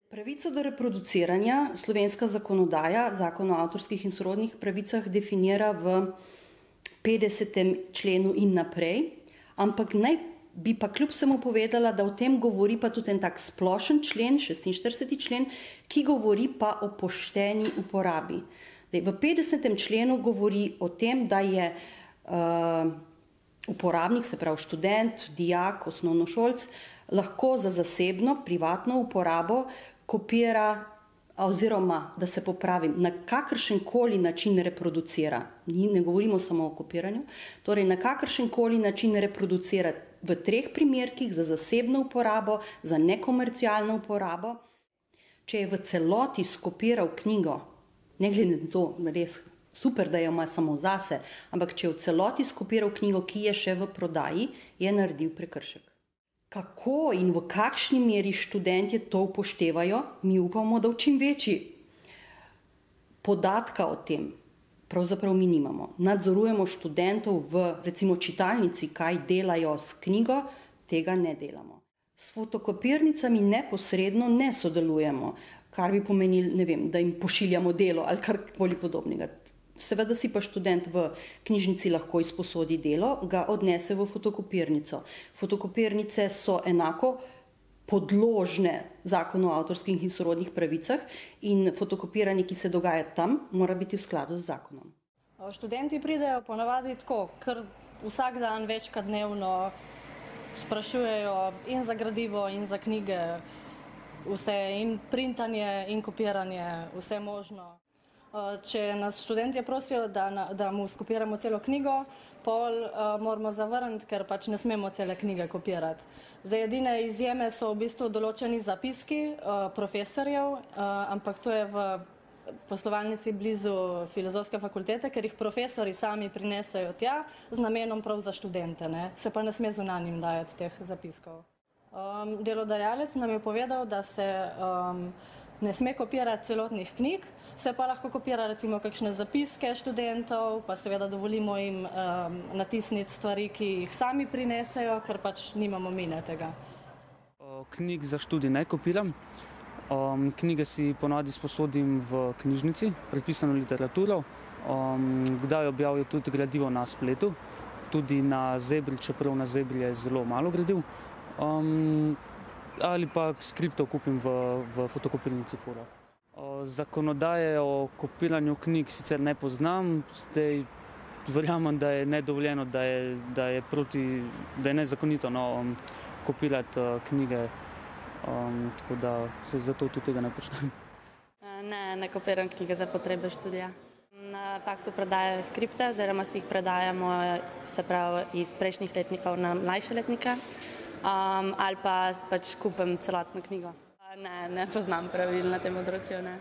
Pravico do reproduciranja slovenska zakonodaja, zakon o avtorskih in sorodnih pravicah, definira v 50. členu in naprej, ampak naj bi pa kljub vsemu povedala, da o tem govori pa tudi en tak splošen člen, 46. člen, ki govori pa o pošteni uporabi. V 50. členu govori o tem, da je uporabnik, se pravi študent, dijak, osnovnošolc, lahko za zasebno, privatno uporabo kopira oziroma, da se popravim, na kakršenkoli način reproducira. Ne govorimo samo o kopiranju, torej na kakršenkoli način reproducira v 3 primerkih za zasebno uporabo, za nekomercialno uporabo. Če je v celoti skopiral knjigo, ne glede na to, res super, da jo ima samo zase, ampak če je v celoti skopiral knjigo, ki je še v prodaji, je naredil prekršek. Kako in v kakšni meri študentje to upoštevajo, mi upamo, da v čim večji. Podatka o tem pravzaprav mi nimamo. Nadzorujemo študentov v, recimo, čitalnici, kaj delajo s knjigo, tega ne delamo. S fotokopirnicami neposredno ne sodelujemo, kar bi pomenilo, ne vem, da jim pošiljamo delo ali karkoli podobnega. Seveda si pa študent v knjižnici lahko izposodi delo, ga odnese v fotokopirnico. Fotokopirnice so enako podložne zakonu o avtorskih in sorodnih pravicah in fotokopiranje, ki se dogaja tam, mora biti v skladu z zakonom. Študenti pridejo ponavadi tako, ker vsak dan, večkrat dnevno sprašujejo in za gradivo, in za knjige, vse, in printanje, in kopiranje, vse možno. Če nas študentje prosijo, da mu skopiramo celo knjigo, pol moramo zavrniti, ker pač ne smemo cele knjige kopirati. Zdaj, edine izjeme so v bistvu določeni zapiski profesorjev, ampak to je v poslovalnici blizu Filozofske fakultete, ker jih profesori sami prinesejo tja z namenom prav za študente, ne? Se pa ne sme zunanjim dajati teh zapiskov. Delodajalec nam je povedal, da se ne sme kopirati celotnih knjig, se pa lahko kopira recimo kakšne zapiske študentov, pa seveda dovolimo jim natisniti stvari, ki jih sami prinesejo, ker pač nimamo mine tega. Knjig za študij ne kopiram. Knjige si ponavadi sposodim v knjižnici, predpisano literaturo. Kdaj objavijo tudi gradivo na spletu, tudi na Zebri, čeprav na Zebri je zelo malo gradiv. Ali pa skriptov kupim v fotokopirnici Fora. Zakonodaje o kopiranju knjig sicer ne poznam, zdaj verjamem, da je nedovoljeno, da je nezakonito kopirati knjige, tako da se zato tudi tega ne počnem. Ne kopiram knjige za potrebe študija. Na faksu predajajo skripte, oziroma si jih predajamo, se pravi, iz prejšnjih letnikov na mlajše letnike, ali pa pač kupim celotno knjigo. Ne poznam pravil na tem področju, ne.